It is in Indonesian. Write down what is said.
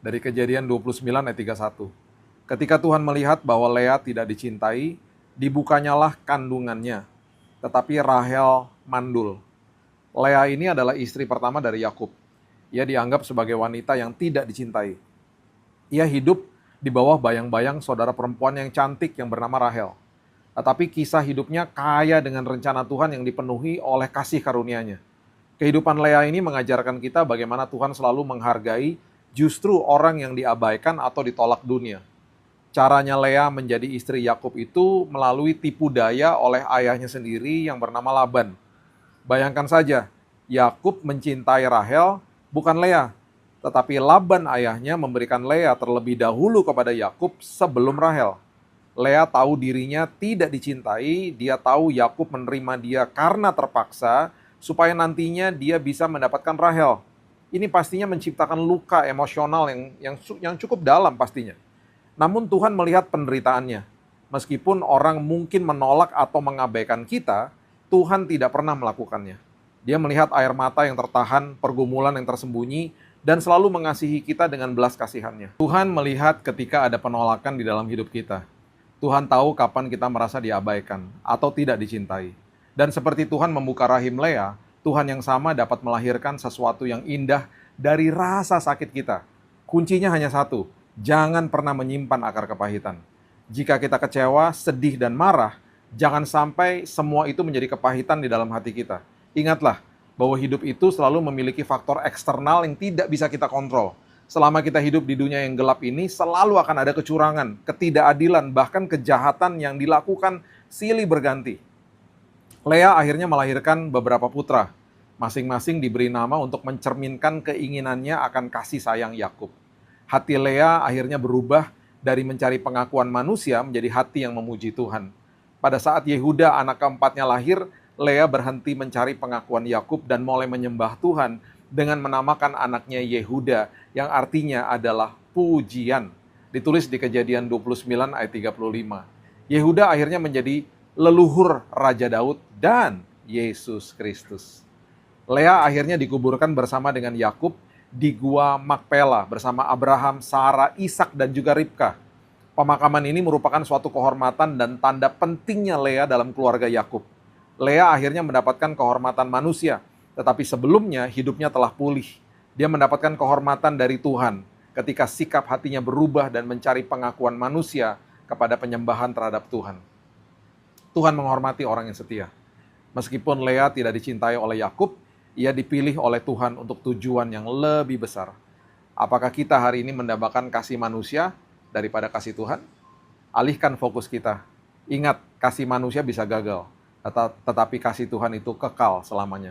dari Kejadian 29 ayat 31. Ketika Tuhan melihat bahwa Lea tidak dicintai, dibukanyalah kandungannya, tetapi Rahel mandul. Lea ini adalah istri pertama dari Yakub. Ia dianggap sebagai wanita yang tidak dicintai. Ia hidup di bawah bayang-bayang saudara perempuan yang cantik yang bernama Rahel. Tetapi kisah hidupnya kaya dengan rencana Tuhan yang dipenuhi oleh kasih karunia-Nya. Kehidupan Lea ini mengajarkan kita bagaimana Tuhan selalu menghargai justru orang yang diabaikan atau ditolak dunia. Caranya Lea menjadi istri Yakub itu melalui tipu daya oleh ayahnya sendiri yang bernama Laban. Bayangkan saja, Yakub mencintai Rahel, bukan Lea, tetapi Laban ayahnya memberikan Lea terlebih dahulu kepada Yakub sebelum Rahel. Lea tahu dirinya tidak dicintai, dia tahu Yakub menerima dia karena terpaksa, supaya nantinya dia bisa mendapatkan Rahel. Ini pastinya menciptakan luka emosional yang cukup dalam pastinya. Namun Tuhan melihat penderitaannya. Meskipun orang mungkin menolak atau mengabaikan kita, Tuhan tidak pernah melakukannya. Dia melihat air mata yang tertahan, pergumulan yang tersembunyi, dan selalu mengasihi kita dengan belas kasihannya. Tuhan melihat ketika ada penolakan di dalam hidup kita. Tuhan tahu kapan kita merasa diabaikan atau tidak dicintai. Dan seperti Tuhan membuka rahim Lea, Tuhan yang sama dapat melahirkan sesuatu yang indah dari rasa sakit kita. Kuncinya hanya satu, jangan pernah menyimpan akar kepahitan. Jika kita kecewa, sedih, dan marah, jangan sampai semua itu menjadi kepahitan di dalam hati kita. Ingatlah bahwa hidup itu selalu memiliki faktor eksternal yang tidak bisa kita kontrol. Selama kita hidup di dunia yang gelap ini, selalu akan ada kecurangan, ketidakadilan, bahkan kejahatan yang dilakukan silih berganti. Lea akhirnya melahirkan beberapa putra. Masing-masing diberi nama untuk mencerminkan keinginannya akan kasih sayang Yakub. Hati Lea akhirnya berubah dari mencari pengakuan manusia menjadi hati yang memuji Tuhan. Pada saat Yehuda anak keempatnya lahir, Lea berhenti mencari pengakuan Yakub dan mulai menyembah Tuhan dengan menamakan anaknya Yehuda, yang artinya adalah pujian. Ditulis di Kejadian 29 ayat 35. Yehuda akhirnya menjadi leluhur Raja Daud dan Yesus Kristus. Lea akhirnya dikuburkan bersama dengan Yakub di Gua Makpela bersama Abraham, Sarah, Ishak, dan juga Ribka. Pemakaman ini merupakan suatu kehormatan dan tanda pentingnya Lea dalam keluarga Yakub. Lea akhirnya mendapatkan kehormatan manusia, tetapi sebelumnya hidupnya telah pulih. Dia mendapatkan kehormatan dari Tuhan ketika sikap hatinya berubah dan mencari pengakuan manusia kepada penyembahan terhadap Tuhan. Tuhan menghormati orang yang setia. Meskipun Lea tidak dicintai oleh Yakub, ia dipilih oleh Tuhan untuk tujuan yang lebih besar. Apakah kita hari ini mendambakan kasih manusia daripada kasih Tuhan? Alihkan fokus kita. Ingat, kasih manusia bisa gagal, tetapi kasih Tuhan itu kekal selamanya.